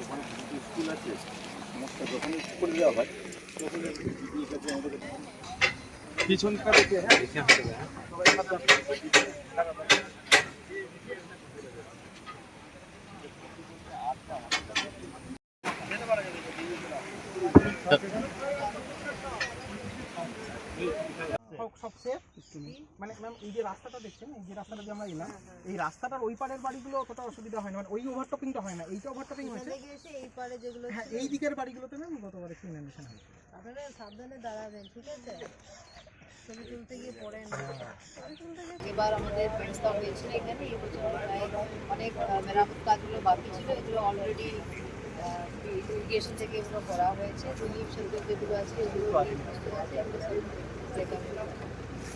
ওখানে কিছু স্কুল আছে, সমস্ত যখন করে দেওয়া হয় তখন আমাদের পিছনকার দিকে, হ্যাঁ সবাই সব সেফ মানে ম্যাম এই যে রাস্তাটা দেখছেন, এই যে রাস্তাটা যে আমরা এলাম, এই রাস্তাটার ওই পারের বাড়িগুলো অতটা অসুবিধা হয় না, মানে ওই ওভারটপিংটা হয় না, এইটা ওভারটপিং হয়েছে। এই পারে যেগুলো হ্যাঁ, এই দিকের বাড়িগুলোতে ম্যাম গতবার একটু ইনভেশন হয়েছে। আপনারা সাবধানে দাঁড়াবেন, ঠিক আছে? ছবি তুলতে গিয়ে পড়েন, ছবি তুলতে গিয়ে এবার আমাদের ব্যবস্থা হয়েছিল এখানে এই বছর প্রায় অনেক মেরামত কাজগুলো বাকি ছিল, এগুলো অলরেডি ইরিগেশন থেকে এগুলো করা হয়েছে। রিলিফ শেল্টার যেগুলো আছে এগুলো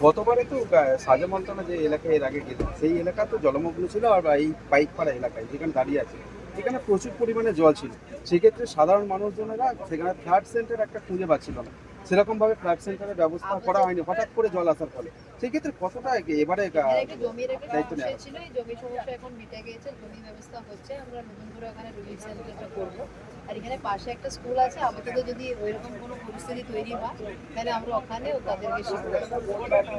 গতবারে তো সাজা মন্ত্রণা যে এলাকায় এর আগে গেল সেই এলাকা তো জলমগ্ন ছিল, আর এই পাইকপাড়া এলাকায় যেখানে দাঁড়িয়ে আছে সেখানে প্রচুর পরিমাণে জল ছিল। সেক্ষেত্রে সাধারণ মানুষজনেরা সেখানে ফ্লাড সেন্টার একটা খুঁজে পাচ্ছিল না, সেরকমভাবে ফ্লাড সেন্টারের ব্যবস্থা করা হয়নি হঠাৎ করে জল আসার ফলে। সেক্ষেত্রে কতটা এবারে জমির একটা দায়িত্ব নেওয়া সমস্যা ছিল, এই জমি সমস্যা এখন মিটে গেছে, জমি ব্যবস্থা হচ্ছে, আমরা নতুন করে ওখানে রিলিফ সেন্টারটা করবো। আর এখানে পাশে একটা স্কুল আছে, আপাতত যদি ওইরকম কোনো পরিস্থিতি তৈরি হয় তাহলে আমরা ওখানে তাদেরকে শিখবো।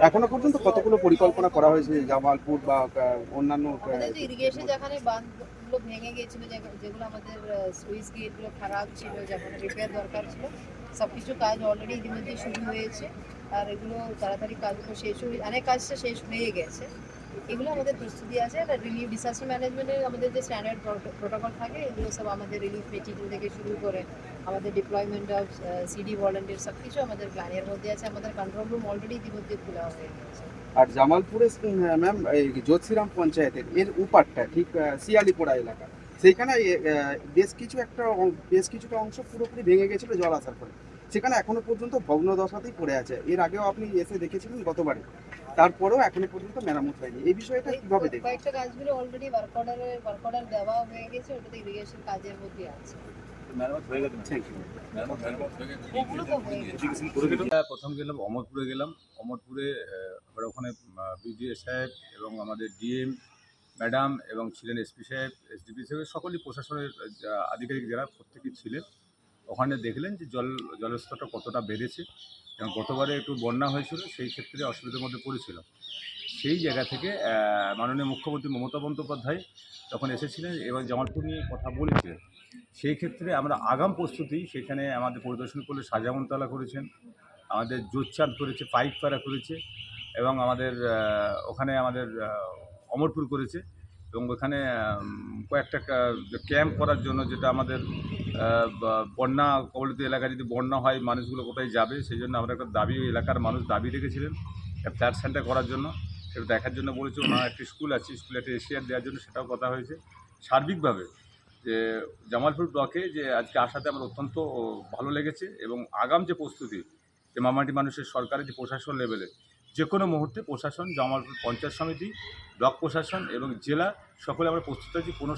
এখনো পর্যন্ত কতগুলো পরিকল্পনা করা হয়েছে জামালপুর বা অন্যান্য আমাদের যে ইরিগেশন যেখানে বাঁধগুলো ভেঙে গিয়েছিল, যেগুলো আমাদের সুইচ গেটগুলো খারাপ ছিল, যেমন রিপেয়ার দরকার ছিল, সব কিছু কাজ অলরেডি ইতিমধ্যে শুরু হয়েছে। আর এগুলো তাড়াতাড়ি কাজগুলো শেষ হয়ে, অনেক কাজটা শেষ হয়ে গেছে, এগুলো আমাদের প্রস্তুতি আছে। আর রিলিফ ডিসাস্টার ম্যানেজমেন্টের আমাদের যে স্ট্যান্ডার্ড প্রোটোকল থাকে এগুলো সব আমাদের রিলিফ মেটেরিয়াল থেকে শুরু করে আমাদের ডিপ্লয়মেন্ট অফ সিডি ভলেন্টিয়ার সব কিছু আমাদের প্ল্যানের মধ্যে আছে। আমাদের কন্ট্রোল রুম অলরেডি ইতিমধ্যে খোলা হয়ে গেছে। আর জামালপুরে ম্যাম এই জ্যোতিরাম পঞ্চায়েতের এর উপারটা ঠিক শিয়ালিপোড়া এলাকা, সেইখানে বেশ কিছুটা অংশ পুরোপুরি ভেঙে গেছিল জল আসার ফলে। সেখানে এখনো পর্যন্ত ভগ্ন দশাতেই পড়ে আছে। এর আগেও আপনি এসে দেখেছিলেন গতবারে, তারপরেও এখনো পর্যন্ত মেরামত হয়নি। এই বিষয়টা কিভাবে দেখবেন? কয়েকটা কাজগুলো অলরেডি ওয়ার্ক অর্ডার দেওয়া হয়ে গেছে, ওটাতে ইরিগেশন কাজের মধ্যে আছে। প্রথম গেলাম অমরপুরে গেলাম। অমরপুরে আমরা ওখানে বিডিও সাহেব এবং আমাদের ডিএম ম্যাডাম এবং ছিলেন এসপি সাহেব, এসডিপি সাহেব, সকলেই প্রশাসনের আধিকারিক যারা প্রত্যেকেই ছিলেন। ওখানে দেখলেন যে জলস্তরটা কতটা বেড়েছে এবং গতবারে একটু বন্যা হয়েছিল, সেই ক্ষেত্রে অসুবিধার মধ্যে পড়েছিল। সেই জায়গা থেকে মাননীয় মুখ্যমন্ত্রী মমতা বন্দ্যোপাধ্যায় তখন এসেছিলেন এবং জামালপুর নিয়ে কথা বলেছিলেন। সেই ক্ষেত্রে আমরা আগাম প্রস্তুতি সেখানে আমাদের পরিদর্শন করলে সাজামনতলা করেছেন, আমাদের জোরচাঁদ করেছে, পাইকপাড়া করেছে এবং আমাদের ওখানে আমাদের অমরপুর করেছে এবং ওখানে কয়েকটা ক্যাম্প করার জন্য, যেটা আমাদের বন্যা কবলিত এলাকা, যদি বন্যা হয় মানুষগুলো কোথায় যাবে, সেই জন্য আমরা একটা দাবি, এলাকার মানুষ দাবি রেখেছিলেন একটা ফ্ল্যাট সেন্টার করার জন্য। সেটা দেখার জন্য বলেছে, ওনার একটি স্কুল আছে, স্কুলে একটা এশিয়ার দেওয়ার জন্য সেটাও কথা হয়েছে। সার্বিকভাবে যে জামালপুর ব্লকে যে আজকে আসাতে আমার অত্যন্ত ভালো লেগেছে এবং আগাম যে প্রস্তুতি, যে মামাটি মানুষের সরকারের যে প্রশাসন লেভেলে যে কোনো মুহূর্তে প্রশাসন, জামালপুর পঞ্চায়েত সমিতি, ব্লক প্রশাসন এবং জেলা সকলে আমরা প্রস্তুত আছি কোনো